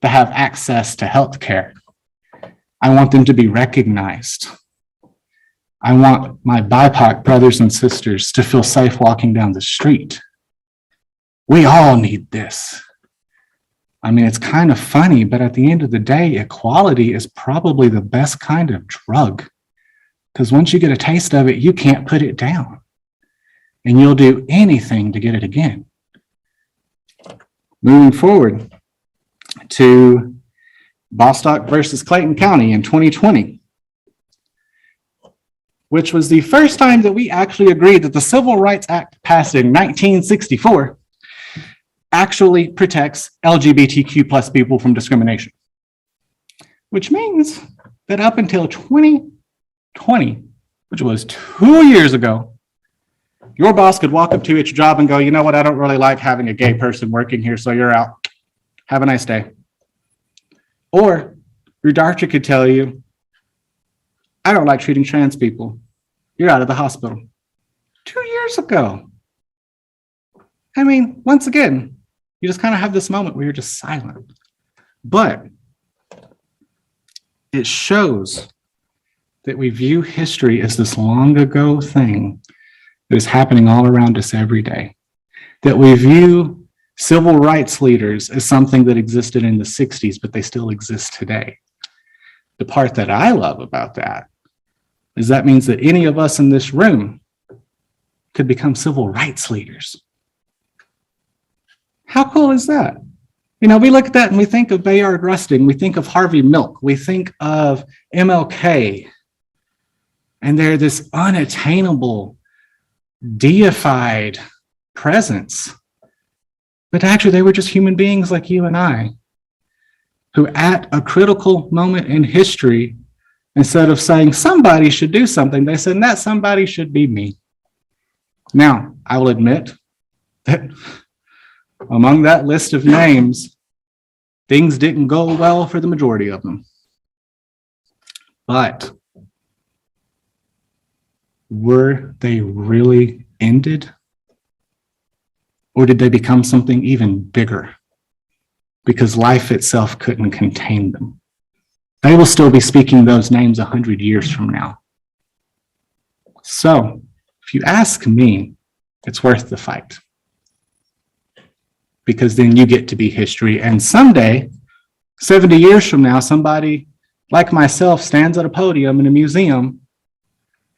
to have access to health care. I want them to be recognized. I want my BIPOC brothers and sisters to feel safe walking down the street. We all need this. It's kind of funny, but at the end of the day, equality is probably the best kind of drug. Because once you get a taste of it, you can't put it down. And you'll do anything to get it again. Moving forward to Bostock versus Clayton County in 2020. Which was the first time that we actually agreed that the Civil Rights Act passed in 1964 actually protects LGBTQ plus people from discrimination. Which means that up until 2020, which was 2 years ago, your boss could walk up to you at your job and go, you know what, I don't really like having a gay person working here, so you're out. Have a nice day. Or your doctor could tell you, I don't like treating trans people. You're out of the hospital. 2 years ago. Once again, you just kind of have this moment where you're just silent. But it shows that we view history as this long ago thing that is happening all around us every day. That we view civil rights leaders as something that existed in the 60s, but they still exist today. The part that I love about that is that means that any of us in this room could become civil rights leaders. How cool is that? We look at that and we think of Bayard Rustin, we think of Harvey Milk, we think of MLK, and they're this unattainable, deified presence. But actually, they were just human beings like you and I, who at a critical moment in history, instead of saying somebody should do something, they said that somebody should be me. Now, I will admit that among that list of names, things didn't go well for the majority of them. But were they really ended? Or did they become something even bigger? Because life itself couldn't contain them. They will still be speaking those names 100 years from now. So, if you ask me, it's worth the fight. Because then you get to be history. And someday, 70 years from now, somebody like myself stands at a podium in a museum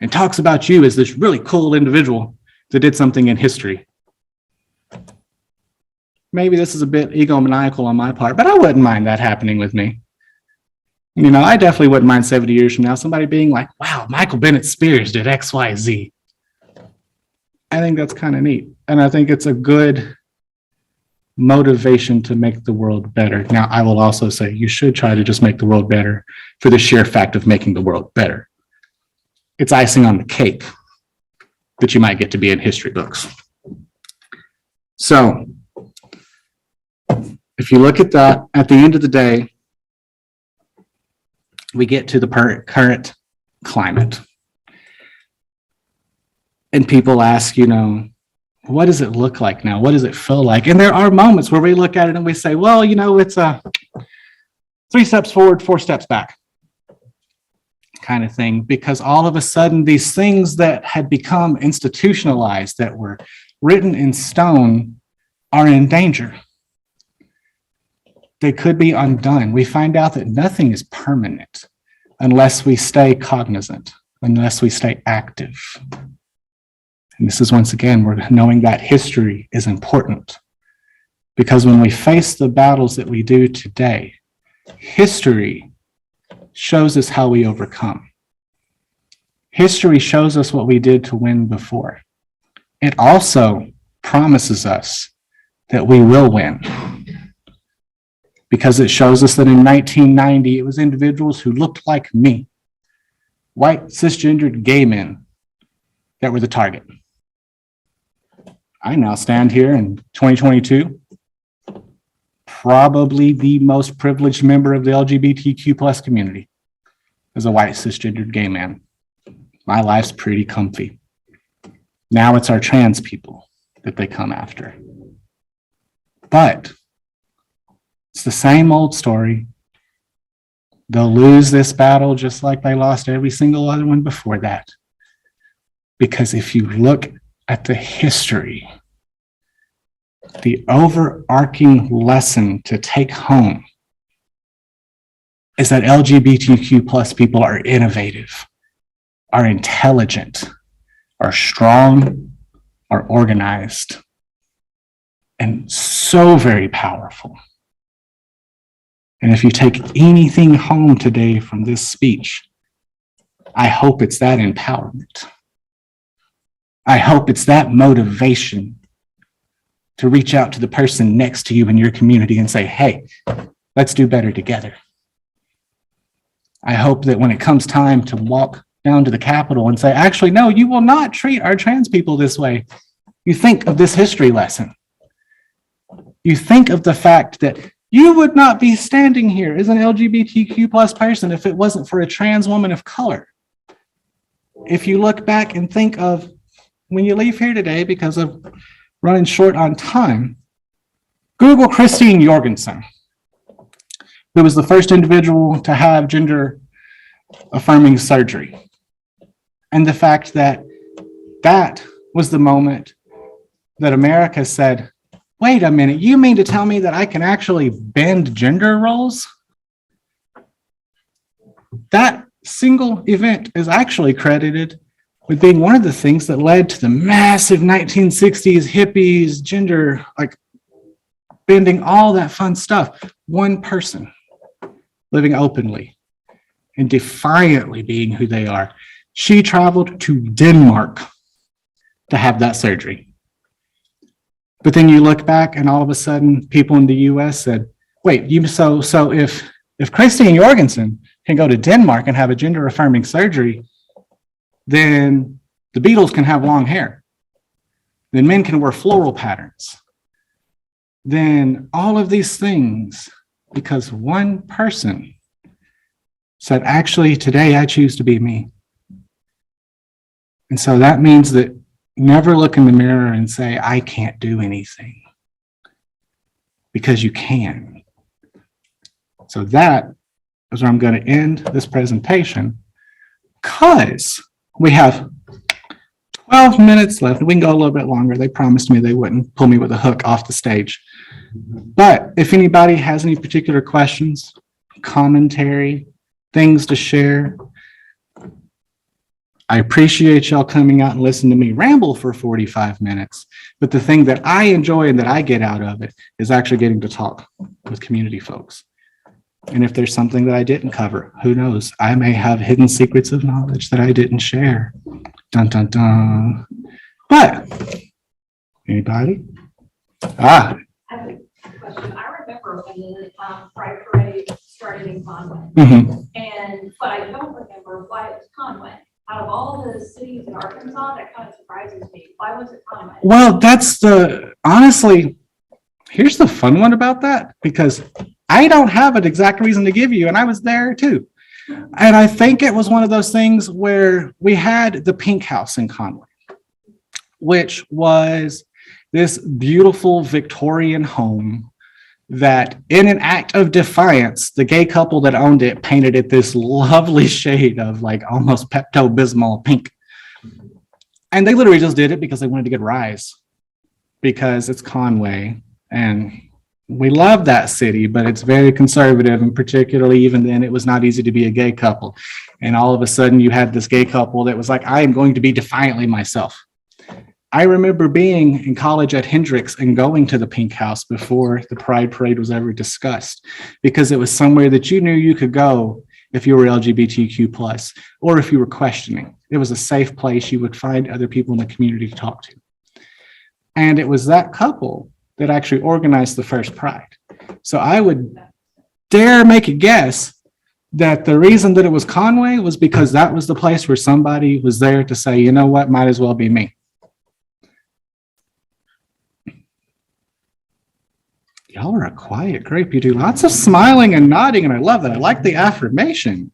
and talks about you as this really cool individual that did something in history. maybe this is a bit egomaniacal on my part, but I wouldn't mind that happening with me. You know, I definitely wouldn't mind 70 years from now, somebody being like, wow, Michael Bennett-Spears did X, Y, Z. I think that's kind of neat. And I think it's a good motivation to make the world better. Now, I will also say you should try to just make the world better for the sheer fact of making the world better. It's icing on the cake that you might get to be in history books. So if you look at that, at the end of the day, we get to the current climate. And people ask, you know, what does it look like now? What does it feel like? And there are moments where we look at it and we say, well, you know, it's a 3 steps forward, 4 steps back kind of thing, because all of a sudden these things that had become institutionalized, that were written in stone, are in danger. They could be undone. We find out that nothing is permanent unless we stay cognizant, unless we stay active. And this is, once again, we're knowing that history is important, because when we face the battles that we do today, history shows us how we overcome. History shows us what we did to win before. It also promises us that we will win, because it shows us that in 1990, it was individuals who looked like me, white, cisgendered gay men, that were the target. I now stand here in 2022, probably the most privileged member of the LGBTQ plus community as a white cisgendered gay man. My life's pretty comfy. Now it's our trans people that they come after. But it's the same old story. They'll lose this battle just like they lost every single other one before that. Because if you look at the history, the overarching lesson to take home is that LGBTQ plus people are innovative, are intelligent, are strong, are organized, and so very powerful. And if you take anything home today from this speech, I hope it's that empowerment. I hope it's that motivation to reach out to the person next to you in your community and say, hey, let's do better together. I hope that when it comes time to walk down to the Capitol and say, actually, no, you will not treat our trans people this way, you think of this history lesson. You think of the fact that you would not be standing here as an LGBTQ plus person if it wasn't for a trans woman of color. If you look back and think of when you leave here today, because of running short on time, Google Christine Jorgensen, who was the first individual to have gender affirming surgery. And the fact that that was the moment that America said, wait a minute, you mean to tell me that I can actually bend gender roles? That single event is actually credited with being one of the things that led to the massive 1960s hippies, gender, like bending, all that fun stuff. One person living openly and defiantly being who they are. She traveled to Denmark to have that surgery. But then you look back and all of a sudden people in the US said, wait, so if Christine Jorgensen can go to Denmark and have a gender affirming surgery, then the Beatles can have long hair. Then men can wear floral patterns. Then all of these things, because one person said, actually, today I choose to be me. And so that means that never look in the mirror and say, I can't do anything. Because you can. So that is where I'm going to end this presentation, because we have 12 minutes left. We can go a little bit longer. They promised me they wouldn't pull me with a hook off the stage. But if anybody has any particular questions, commentary, things to share, I appreciate y'all coming out and listening to me ramble for 45 minutes. But the thing that I enjoy and that I get out of it is actually getting to talk with community folks. And if there's something that I didn't cover, who knows? I may have hidden secrets of knowledge that I didn't share. Dun, dun, dun. But anybody? I have a question. I remember when the Pride Parade started in Conway, but I don't remember why it was Conway. Out of all the cities in Arkansas, that kind of surprises me. Why was it Conway? Well, honestly, here's the fun one about that, because I don't have an exact reason to give you, and I was there too. And I think it was one of those things where we had the Pink House in Conway, which was this beautiful Victorian home that, in an act of defiance, the gay couple that owned it painted it this lovely shade of like almost Pepto-Bismol pink. And they literally just did it because they wanted to get a rise, because it's Conway and we love that city, but it's very conservative, and particularly even then, it was not easy to be a gay couple. And all of a sudden you had this gay couple that was like, I am going to be defiantly myself. I remember being in college at Hendrix and going to the Pink House before the Pride Parade was ever discussed, because it was somewhere that you knew you could go if you were LGBTQ plus, or if you were questioning. It was a safe place. You would find other people in the community to talk to. And it was that couple that actually organized the first Pride. So I would dare make a guess that the reason that it was Conway was because that was the place where somebody was there to say, you know what, might as well be me. Y'all are a quiet group. You do lots of smiling and nodding, and I love that. I like the affirmation.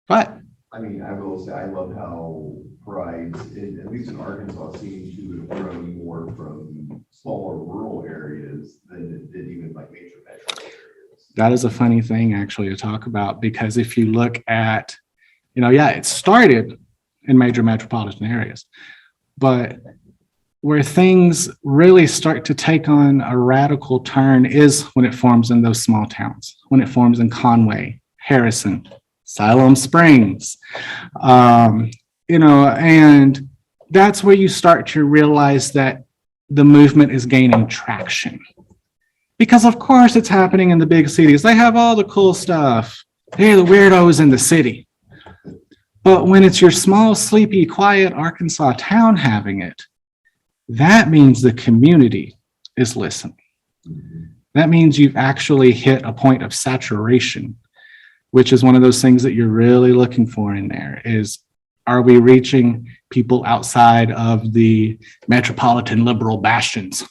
But I mean, I will say, I love how Pride, at least in Arkansas, seems to have grown more from smaller rural areas than it did even like major metro areas. That is a funny thing actually to talk about, because if you look at, it started in major metropolitan areas, but where things really start to take on a radical turn is when it forms in those small towns, when it forms in Conway, Harrison, Siloam Springs, and that's where you start to realize that the movement is gaining traction. Because of course it's happening in the big cities. They have all the cool stuff. They're the weirdos in the city. But when it's your small, sleepy, quiet Arkansas town having it, that means the community is listening. That means you've actually hit a point of saturation, which is one of those things that you're really looking for in there is, are we reaching people outside of the metropolitan liberal bastions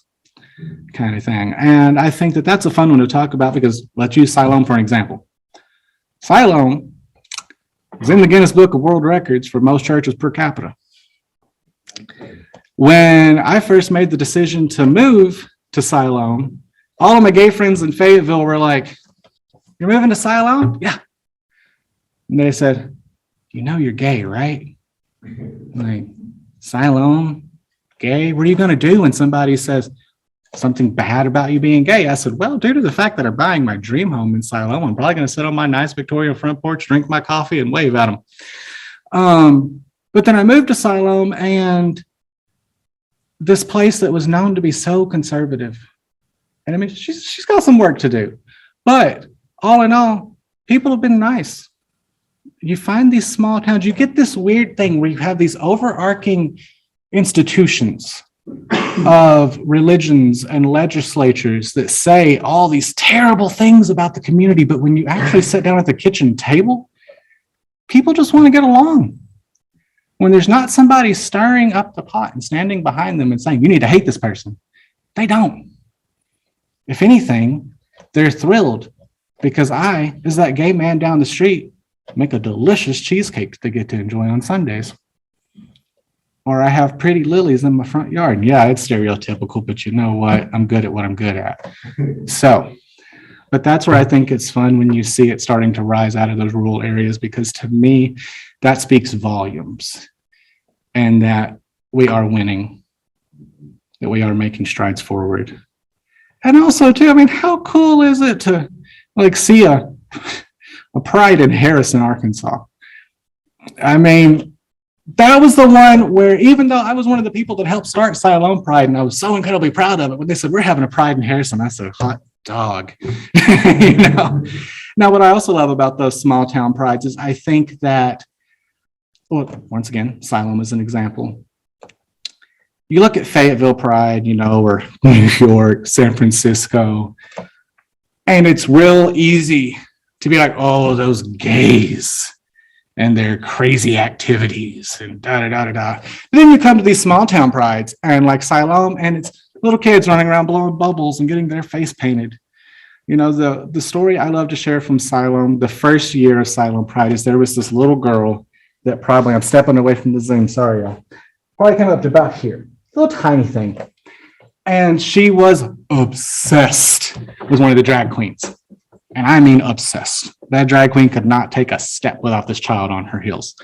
kind of thing? And I think that that's a fun one to talk about, because let's use Siloam for an example. Siloam is in the Guinness Book of World Records for most churches per capita. When I first made the decision to move to Siloam, all of my gay friends in Fayetteville were like, "You're moving to Siloam?" "Yeah." And they said, "You're gay, right?" I'm like, "Siloam, gay? What are you going to do when somebody says something bad about you being gay?" I said, "Well, due to the fact that I'm buying my dream home in Siloam, I'm probably going to sit on my nice Victorian front porch, drink my coffee, and wave at them." But then I moved to Siloam, and this place that was known to be so conservative, and I mean, she's got some work to do, but all in all, people have been nice. You find these small towns, you get this weird thing where you have these overarching institutions of religions and legislatures that say all these terrible things about the community, but when you actually sit down at the kitchen table, people just want to get along. When there's not somebody stirring up the pot and standing behind them and saying, "You need to hate this person," they don't. If anything, they're thrilled because I, as that gay man down the street, make a delicious cheesecake that they get to enjoy on Sundays. Or I have pretty lilies in my front yard. Yeah, it's stereotypical, but you know what? I'm good at what I'm good at. So, but that's where I think it's fun when you see it starting to rise out of those rural areas, because to me, that speaks volumes, and that we are winning, that we are making strides forward. And also too, I mean, how cool is it to like see a Pride in Harrison, Arkansas? I mean, that was the one where, even though I was one of the people that helped start Siloam Pride, and I was so incredibly proud of it, when they said, we're having a Pride in Harrison, I said, hot dog. You know? Now, what I also love about those small town prides is I think that, well, once again, Siloam is an example. You look at Fayetteville Pride, you know, or New York, San Francisco, and it's real easy to be like, oh, those gays and their crazy activities and da-da-da-da-da. But then you come to these small town prides and like Siloam, and it's little kids running around blowing bubbles and getting their face painted. You know, the story I love to share from Siloam, the first year of Siloam Pride, is there was this little girl that probably, I'm stepping away from the Zoom, sorry, y'all, probably came up to about here, little tiny thing. And she was obsessed with one of the drag queens. And I mean obsessed. That drag queen could not take a step without this child on her heels.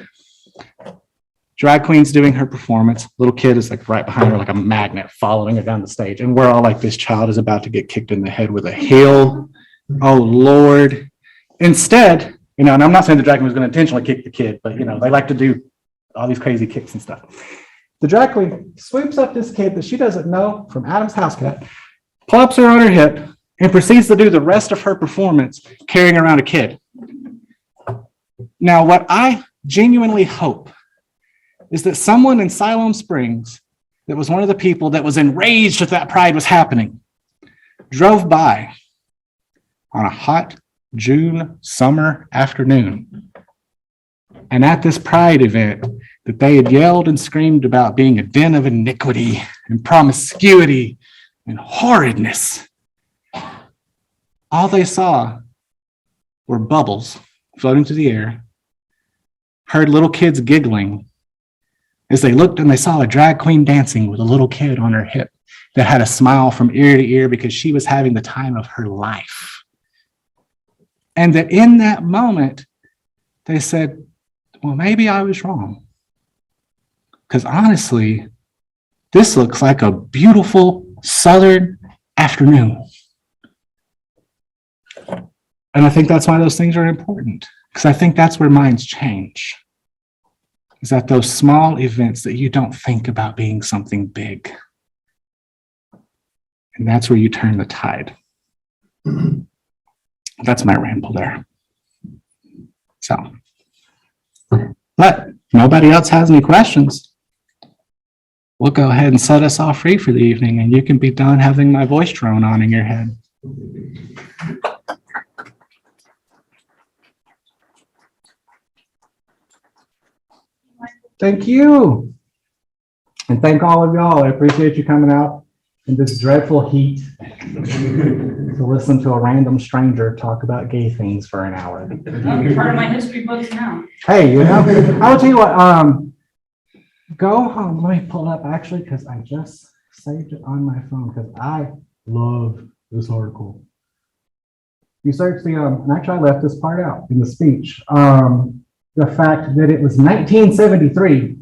Drag queen's doing her performance. Little kid is like right behind her like a magnet following her down the stage. And we're all like, this child is about to get kicked in the head with a heel. Oh, Lord. Instead, you know, and I'm not saying the drag queen was going to intentionally kick the kid, but, you know, they like to do all these crazy kicks and stuff. The drag queen sweeps up this kid that she doesn't know from Adam's house cat, plops her on her hip, and proceeds to do the rest of her performance carrying around a kid. Now, what I genuinely hope is that someone in Siloam Springs that was one of the people that was enraged that that pride was happening drove by on a hot June summer afternoon, and at this pride event that they had yelled and screamed about being a den of iniquity and promiscuity and horridness, all they saw were bubbles floating through the air, heard little kids giggling as they looked, and they saw a drag queen dancing with a little kid on her hip that had a smile from ear to ear because she was having the time of her life. And that in that moment, they said, well, maybe I was wrong. Because honestly, this looks like a beautiful Southern afternoon. And I think that's why those things are important, because I think that's where minds change. Is that those small events that you don't think about being something big. And that's where you turn the tide. That's my ramble there. So, but nobody else has any questions. We'll go ahead and set us all free for the evening, and you can be done having my voice drone on in your head. Thank you. And thank all of y'all. I appreciate you coming out in this dreadful heat to listen to a random stranger talk about gay things for an hour. Oh, you're part of my history books now. Hey, you know, I'll tell you what, go home. Let me pull it up actually, because I just saved it on my phone because I love this article. You search the, and actually I left this part out in the speech. The fact that it was 1973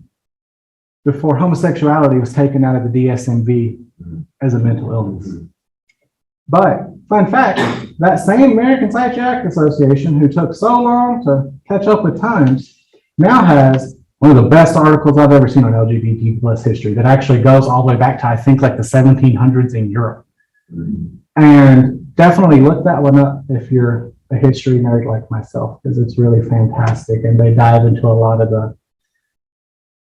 before homosexuality was taken out of the DSMV as a mental illness. But fun fact, that same American Psychiatric Association who took so long to catch up with times now has one of the best articles I've ever seen on LGBT plus history that actually goes all the way back to, I think, like the 1700s in Europe. And definitely look that one up if you're a history nerd like myself, because it's really fantastic. And they dive into a lot of the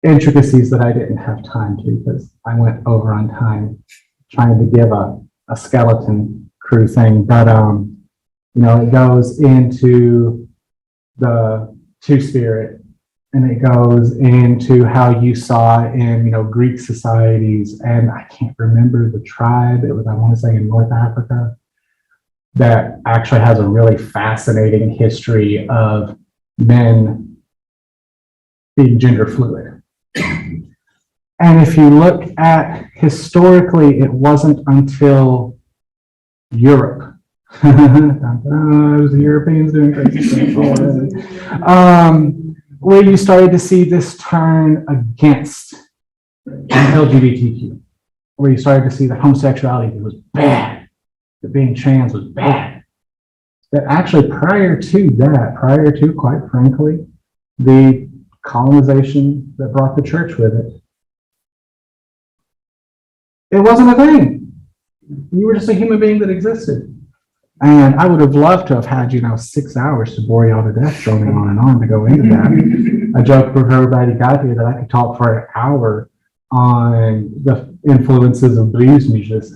intricacies that I didn't have time to, because I went over on time trying to give a skeleton crew thing. But, you know, it goes into the Two-Spirit, and it goes into how you saw in, you know, Greek societies. And I can't remember the tribe. It was, I want to say, in North Africa, that actually has a really fascinating history of men being gender fluid. And if you look at historically, it wasn't until Europe, it was the Europeans doing crazy stuff, where you started to see this turn against LGBTQ, where you started to see that homosexuality was bad, that being trans was bad. That actually prior to that, quite frankly, the colonization that brought the church with it. It wasn't a thing. You were just a human being that existed. And I would have loved to have had, 6 hours to bore y'all to death, going on and on to go into that. I joked with everybody got here that I could talk for an hour on the influences of blues musicians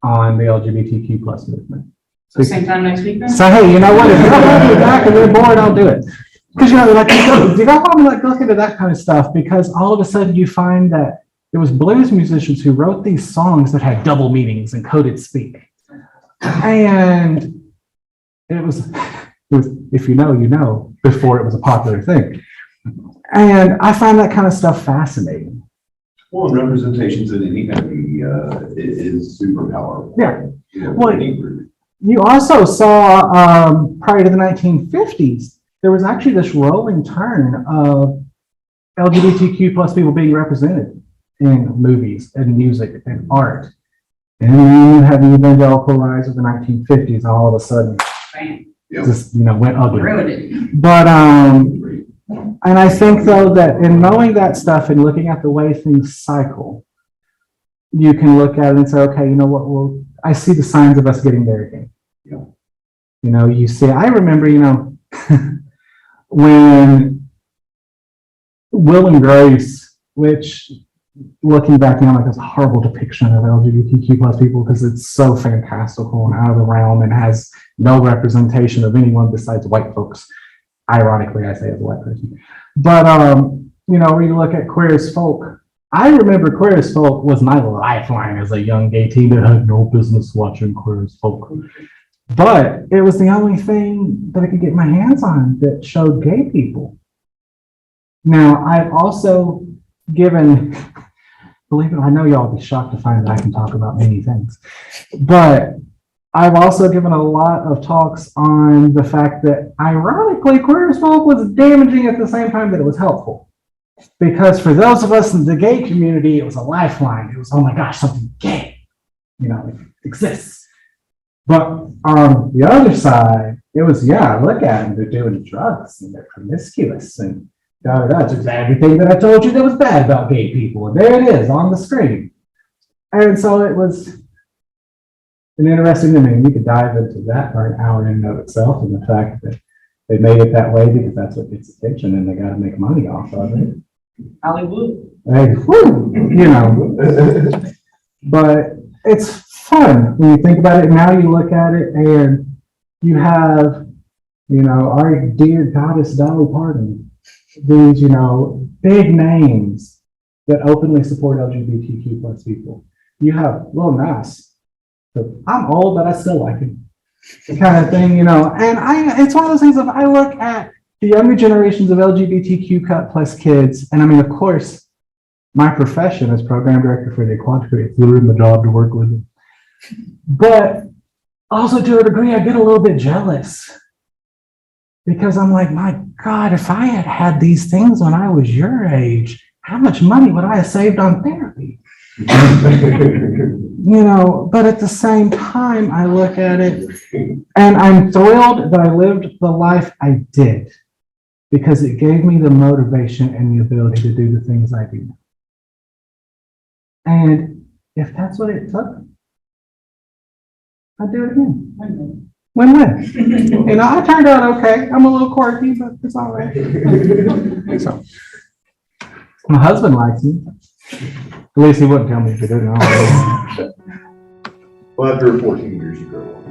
on the LGBTQ plus movement. So same time next week then? So hey, you know what? If you don't want to be back and you're bored, I'll do it. Because you don't want me to look into that kind of stuff, because all of a sudden you find that it was blues musicians who wrote these songs that had double meanings and coded speak. And it was, if you know, you know, before it was a popular thing. And I find that kind of stuff fascinating. Well, representations in any movie is super powerful. Yeah. Well, you also saw prior to the 1950s, there was actually this rolling turn of LGBTQ plus people being represented in movies and music and art. And then you have the evangelical rise of the 1950s, all of a sudden, Bam. just, went ugly. Ruined it. But, and I think though that in knowing that stuff and looking at the way things cycle, you can look at it and say, okay, you know what, well, I see the signs of us getting there again. Yeah. You see, I remember, when Will and Grace, which looking back now, like it's a horrible depiction of LGBTQ plus people because it's so fantastical and out of the realm and has no representation of anyone besides white folks. Ironically, I say as a white person. But, when you look at Queer as Folk, I remember Queer as Folk was my lifeline as a young gay teen that had no business watching Queer as Folk. But it was the only thing that I could get my hands on that showed gay people. Now, I've also given, believe it, I know y'all will be shocked to find that I can talk about many things, but I've also given a lot of talks on the fact that, ironically, Queer as Folk was damaging at the same time that it was helpful. Because for those of us in the gay community, it was a lifeline. It was, oh my gosh, something gay, it exists. But on the other side, it was, look at them, they're doing drugs and they're promiscuous and it's everything that I told you that was bad about gay people. And there it is on the screen. And so it was an interesting thing. You could dive into that for an hour in and of itself, and the fact that they made it that way because that's what gets attention and they got to make money off of it. Hollywood. But it's fun when you think about it. Now you look at it and you have, our dear goddess Dolly Parton, these, big names that openly support LGBTQ plus people. You have Lil Nas. So I'm old, but I still like him. Kind of thing, and it's one of those things. If I look at the younger generations of LGBTQ plus kids, and I mean, of course, my profession as program director for the Equality, it's literally my job to work with them. But also to a degree, I get a little bit jealous because I'm like, my God, if I had had these things when I was your age, how much money would I have saved on therapy? But at the same time, I look at it and I'm thrilled that I lived the life I did because it gave me the motivation and the ability to do the things I do. And if that's what it took, I'd do it again. Win-win. I turned out okay. I'm a little quirky, but it's all right. So, my husband likes me. At least he wouldn't tell me if he didn't. Well, after 14 years, you grow up.